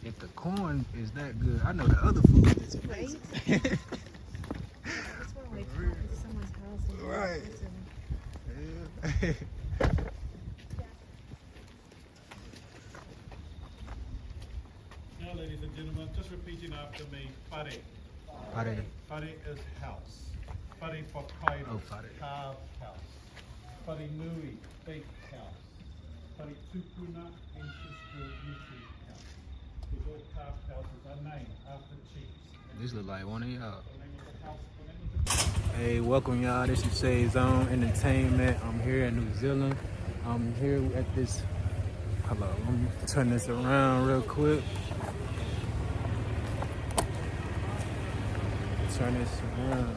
If the corn is that good, I know the other food is amazing. That's why we come to someone's house and Right. listen. Yeah. Now, ladies and gentlemen, just repeating after me, whare. Pare. Whare is house. Whare whakairo, Oh, whare. carved house. Whare nui, baked house. Whare tupuna, ancestral rooted house. Because all carved houses are named after chiefs. This look like one of y'all. The name of the house, the name of the Hey, welcome y'all. This is Say Zone Entertainment. I'm here in New Zealand. I'm here at this. Hello, I'm gonna turn this around real quick. Turn this around.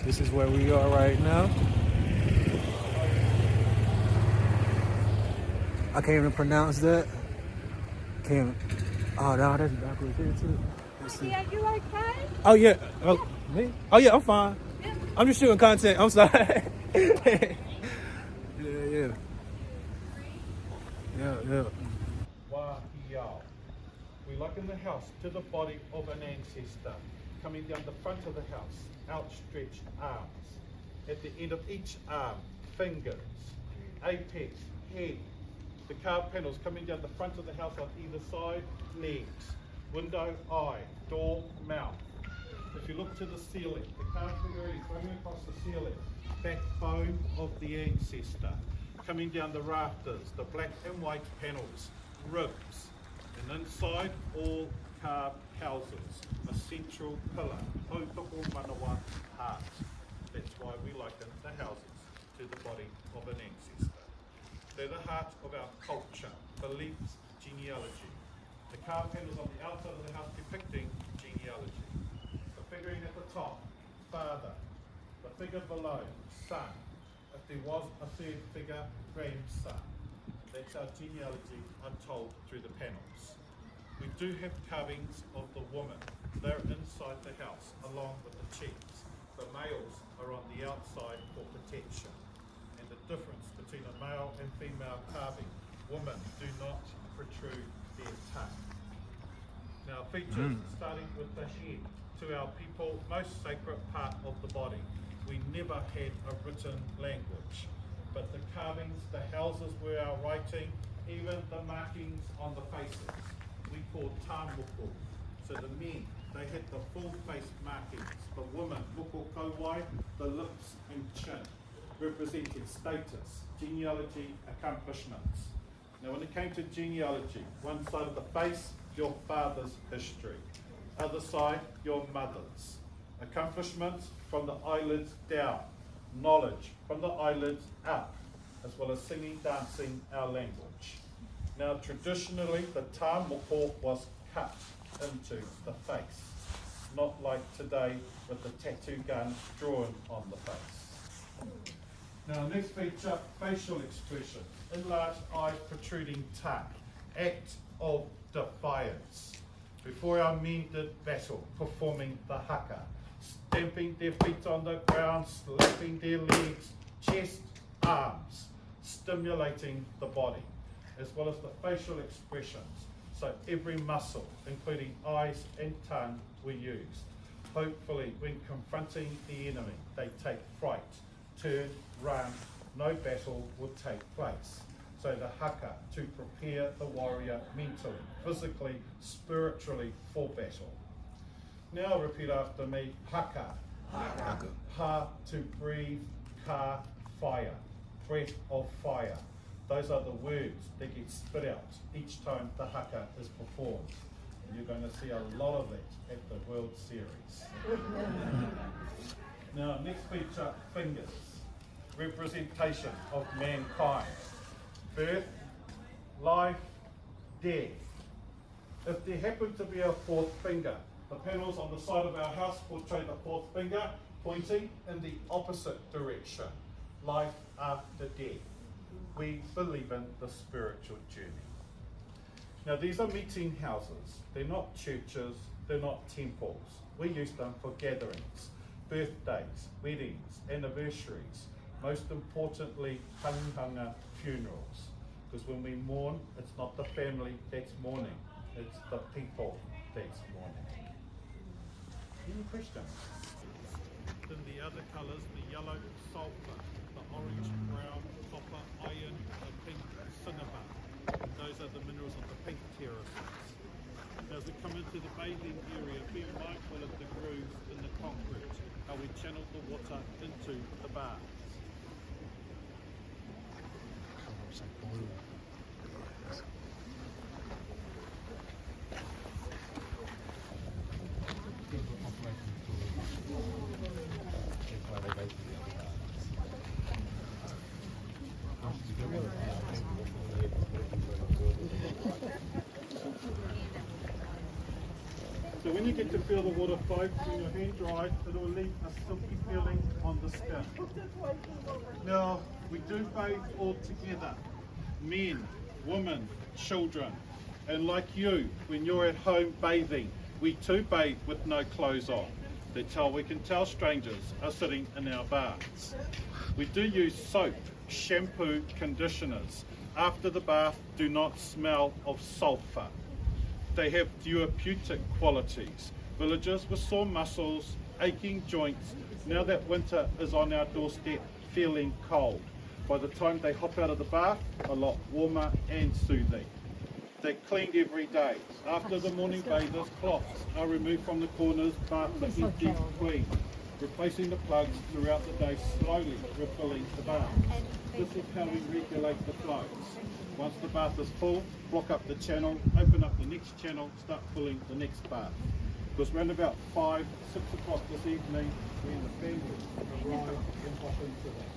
This is where we are right now. I can't even pronounce that. Can't. Oh, no, that's backwards here too. Let's see. Are you okay? Oh yeah. Oh, me? Oh yeah, I'm fine. Yeah. I'm just shooting content. I'm sorry. yeah. Wahiao. We liken the house to the body of an ancestor, coming down the front of the house, outstretched arms. At the end of each arm, fingers, apex, head. The carved panels coming down the front of the house on either side, legs, window, eye, door, mouth. If you look to the ceiling, the carved figure is running across the ceiling, backbone of the ancestor. Coming down the rafters, the black and white panels, ribs, and inside all carved houses, a central pillar, tautoko manawa heart. That's why we liken the houses to the body of an ancestor. They're the heart of our culture, beliefs, genealogy. The carved panels on the outside of the house depicting genealogy. The figurine at the top, father. The figure below, son. If there was a third figure, grandson. That's our genealogy untold through the panels. We do have carvings of the woman. They're inside the house, along with the chiefs. The males are on the outside for protection. And the difference between a male and female carving, women do not protrude their tongue. Now, features starting with the head. To our people, most sacred part of the body. We never had a written language, but the carvings, the houses were our writing, even the markings on the faces, we called moko. So the men, they had the full face markings. The women, moko kauai, the lips and chin, represented status, genealogy, accomplishments. Now when it came to genealogy, one side of the face, your father's history. Other side, your mother's. Accomplishments from the eyelids down. Knowledge from the eyelids up, as well as singing, dancing, our language. Now traditionally, the moko was cut into the face, not like today with the tattoo gun drawn on the face. Now next feature, facial expression. Enlarged eyes, protruding tongue. Act of defiance. Before our men did battle, performing the haka, stamping their feet on the ground, slapping their legs, chest, arms, stimulating the body, as well as the facial expressions. So every muscle, including eyes and tongue, were used. Hopefully, when confronting the enemy, they take fright, turn, run, no battle will take place. So the haka, to prepare the warrior mentally, physically, spiritually for battle. Now repeat after me, haka. Haka. Ha, to breathe, ka, fire, breath of fire. Those are the words that get spit out each time the haka is performed. And you're going to see a lot of that at the World Series. Now, next feature, fingers. Representation of mankind. Birth, life, death. If there happened to be a fourth finger, the panels on the side of our house portray the fourth finger pointing in the opposite direction. Life after death. We believe in the spiritual journey. Now these are meeting houses. They're not churches, they're not temples. We use them for gatherings, birthdays, weddings, anniversaries, most importantly, hanganga funerals. Because when we mourn, it's not the family that's mourning, it's the people that's mourning. Any questions? Then the other colours, the yellow sulfur, the orange, brown, copper, iron, the pink cinnabar. Those are the minerals of the pink terraces. As we come into the bathing area, be mindful of the grooves in the concrete, how we channel the water into the baths. So when you get to feel the water flow, when your hand dries, it will leave a silky feeling on the skin. Now, we do bathe all together. Men, women, children. And like you, when you're at home bathing, we too bathe with no clothes on. That's how we can tell strangers are sitting in our baths. We do use soap, shampoo, conditioners. After the bath, do not smell of sulfur. They have therapeutic qualities. Villagers with sore muscles, aching joints, now that winter is on our doorstep, feeling cold. By the time they hop out of the bath, a lot warmer and soothing. They're cleaned every day. After the morning bathers, cloths are removed from the corners, baths are empty, clean. Replacing the plugs throughout the day, slowly refilling the bath. This is how we regulate the flows. Once the bath is full, block up the channel, open up the next channel, start filling the next bath. Because around about 5, 6 o'clock this evening, when the family arrive and hop into that.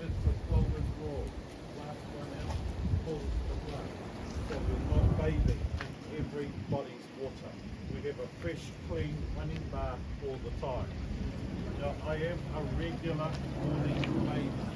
It's a golden rule. Last one out, pull the plug. So we're not bathing in everybody's water. We have a fresh, clean, running bath all the time. Now, I am a regular morning bather.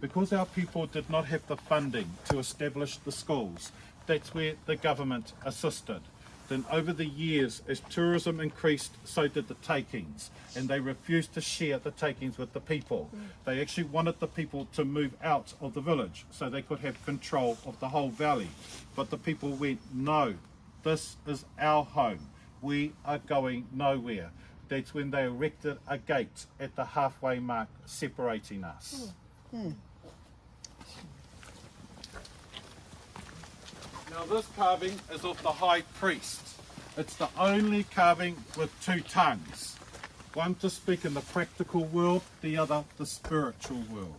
Because our people did not have the funding to establish the schools, that's where the government assisted. Then over the years, as tourism increased, so did the takings, and they refused to share the takings with the people. They actually wanted the people to move out of the village so they could have control of the whole valley. But the people went, no, this is our home. We are going nowhere. That's when they erected a gate at the halfway mark separating us. Now this carving is of the high priest. It's the only carving with 2 tongues. One to speak in the practical world, the other the spiritual world.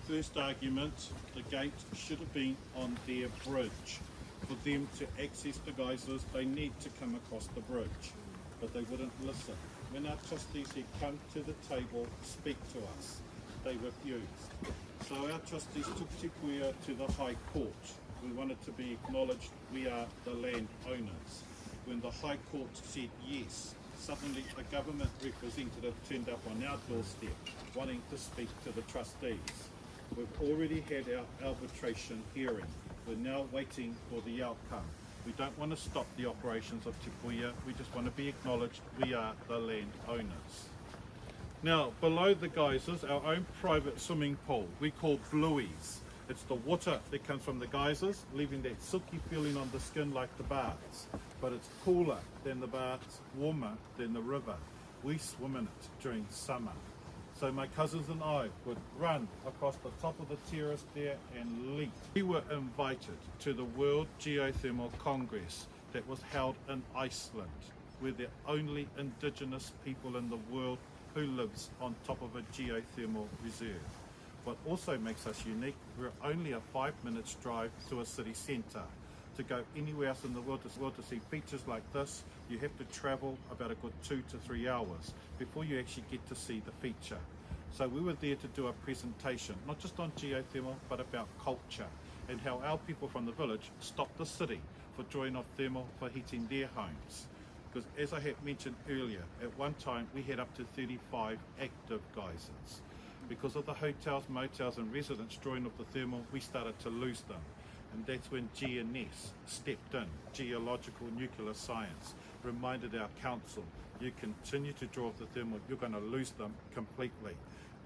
First argument, the gate should have been on their bridge. For them to access the geysers, they need to come across the bridge, but they wouldn't listen. When our trustees said, come to the table, speak to us, they refused. So our trustees took Te Puia to the High Court. We wanted to be acknowledged, we are the land owners. When the High Court said yes, suddenly a government representative turned up on our doorstep, wanting to speak to the trustees. We've already had our arbitration hearing. We're now waiting for the outcome. We don't want to stop the operations of Te Puia. We just want to be acknowledged we are the land owners. Now, below the geysers, our own private swimming pool, we call blueies. It's the water that comes from the geysers, leaving that silky feeling on the skin like the baths. But it's cooler than the baths, warmer than the river. We swim in it during summer. So my cousins and I would run across the top of the terrace there and leap. We were invited to the World Geothermal Congress that was held in Iceland. We're the only indigenous people in the world who lives on top of a geothermal reserve. What also makes us unique, we're only a 5 minutes drive to a city centre. To go anywhere else in the world to see features like this, you have to travel about a good 2 to 3 hours before you actually get to see the feature. So we were there to do a presentation, not just on geothermal, but about culture and how our people from the village stopped the city for drawing off thermal for heating their homes. Because as I had mentioned earlier, at one time we had up to 35 active geysers. Because of the hotels, motels and residents drawing off the thermal, we started to lose them. And that's when GNS stepped in, geological nuclear science, reminded our council, you continue to draw off the thermal, you're going to lose them completely.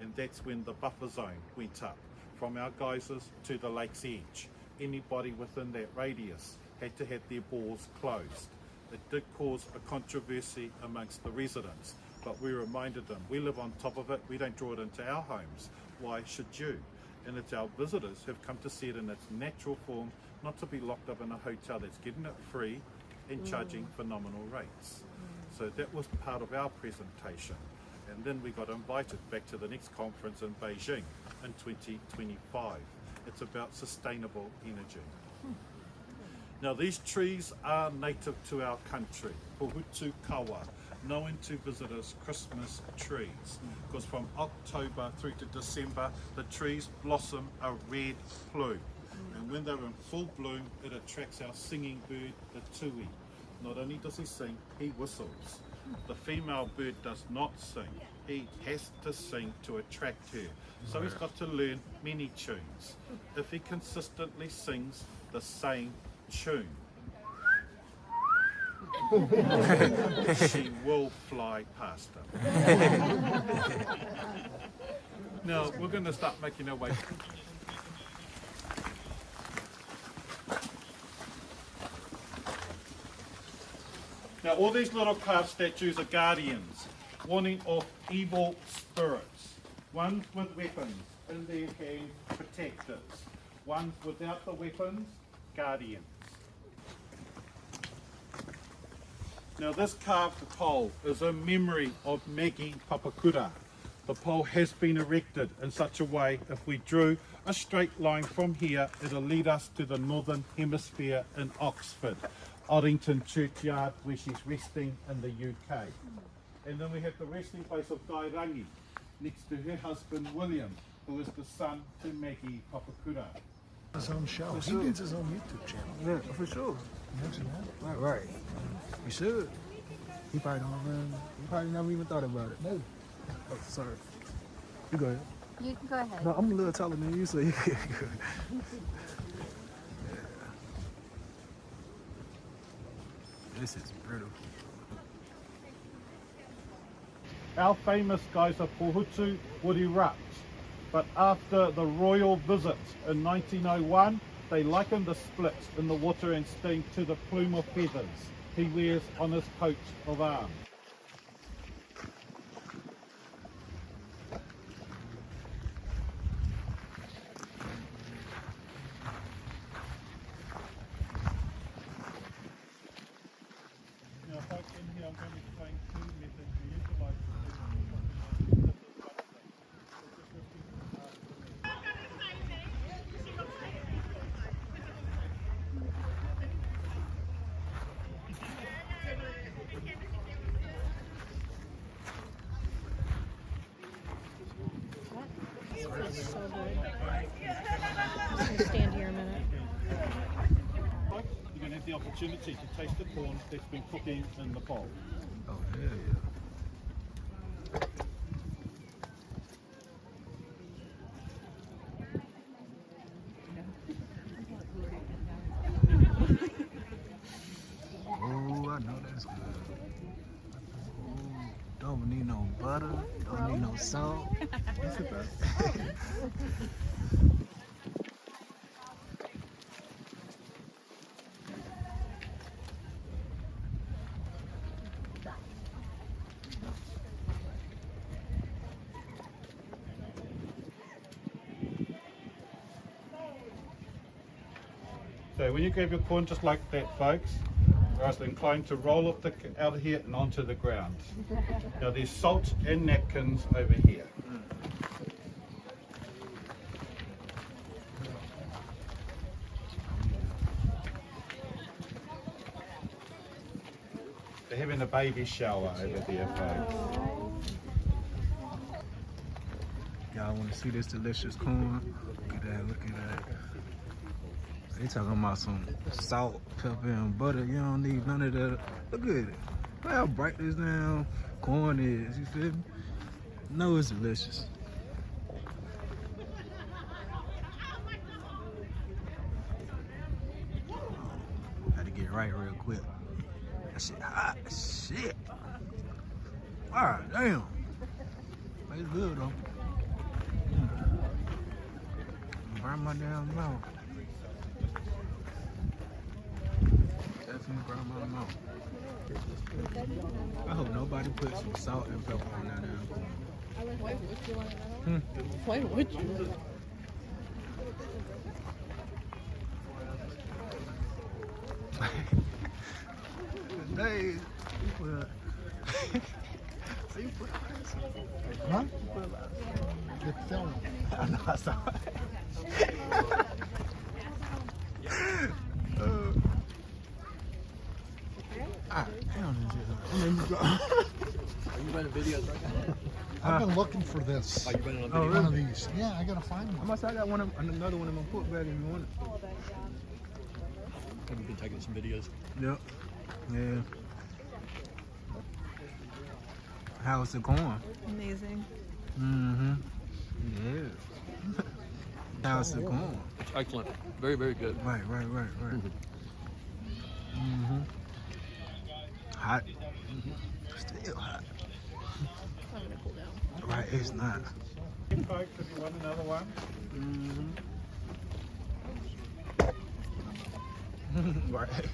And that's when the buffer zone went up, from our geysers to the lake's edge. Anybody within that radius had to have their bores closed. It did cause a controversy amongst the residents, but we reminded them, we live on top of it, we don't draw it into our homes, why should you? And it's our visitors who've come to see it in its natural form, not to be locked up in a hotel that's getting it free and charging phenomenal rates. So that was part of our presentation. And then we got invited back to the next conference in Beijing in 2025. It's about sustainable energy. Now these trees are native to our country, Puhutu Kawa, known to visitors Christmas trees, because from October through to December the trees blossom a red plume, and when they're in full bloom it attracts our singing bird, the tui. Not only does he sing, he whistles. The female bird does not sing, he has to sing to attract her, so he's got to learn many tunes. If he consistently sings the same tune, she will fly past him. Now we're going to start making our way. Now all these little carved statues are guardians, warning off evil spirits. Ones with weapons in their hands, protectors. Ones without the weapons, guardians. Now this carved pole is in memory of Maggie Papakura. The pole has been erected in such a way, if we drew a straight line from here, it'll lead us to the Northern Hemisphere in Oxford, Oddington Churchyard, where she's resting in the UK. And then we have the resting place of Dairangi, next to her husband William, who is the son to Maggie Papakura. His own show. He gets his own YouTube channel. Yeah, for sure. Imagine that. Right. You should. He probably don't even, he probably never even thought about it. No. Oh, sorry. You go ahead. You can go ahead. No, I'm a little taller than you, so you can go ahead. This is brutal. Our famous geyser Pohutu would erupt, but after the royal visit in 1901, they likened the split in the water and steam to the plume of feathers he wears on his coat of arms. Now, folks, in here I'm going to explain two methods we utilize to this is one thing. This is so good. I'm just gonna stand here a minute. You're going to have the opportunity to taste the corn that's been cooking in the bowl. Oh, yeah. Oh, I know that's good. Oh, don't need no butter. Don't need no salt. What's it about? So when you grab your corn just like that, folks, I was inclined to roll off out of here and onto the ground. Now there's salt and napkins over here. They're having a baby shower over there, folks. Y'all want to see this delicious corn? Look at that, look at that. They talking about some salt, pepper, and butter. You don't need none of that. Look at it. Look how bright this damn corn is. You feel me? No, it's delicious. Had to get right real quick. That shit hot as shit. Alright, damn. It's good though. Burn my damn mouth. Definitely burn my mouth. I hope nobody put some salt and pepper on that damn corn. Why would you want to know? Why would you? Days. So you put Huh? The film. I know I saw it. Are you running videos right now? I've been looking for this. Are you running on Oh, video? One of these. Yeah, I gotta find I one. must have got another one in my foot bag if you want it. Have you been taking some videos? Yep. Yeah. How's the corn? Amazing. Mm-hmm. Yeah. How's the corn? It's excellent. Very, very good. Right. Mm-hmm. Hot. Still hot. I'm gonna cool down. Right, it's not. Hey folks, if you want another one. Mm-hmm. Right.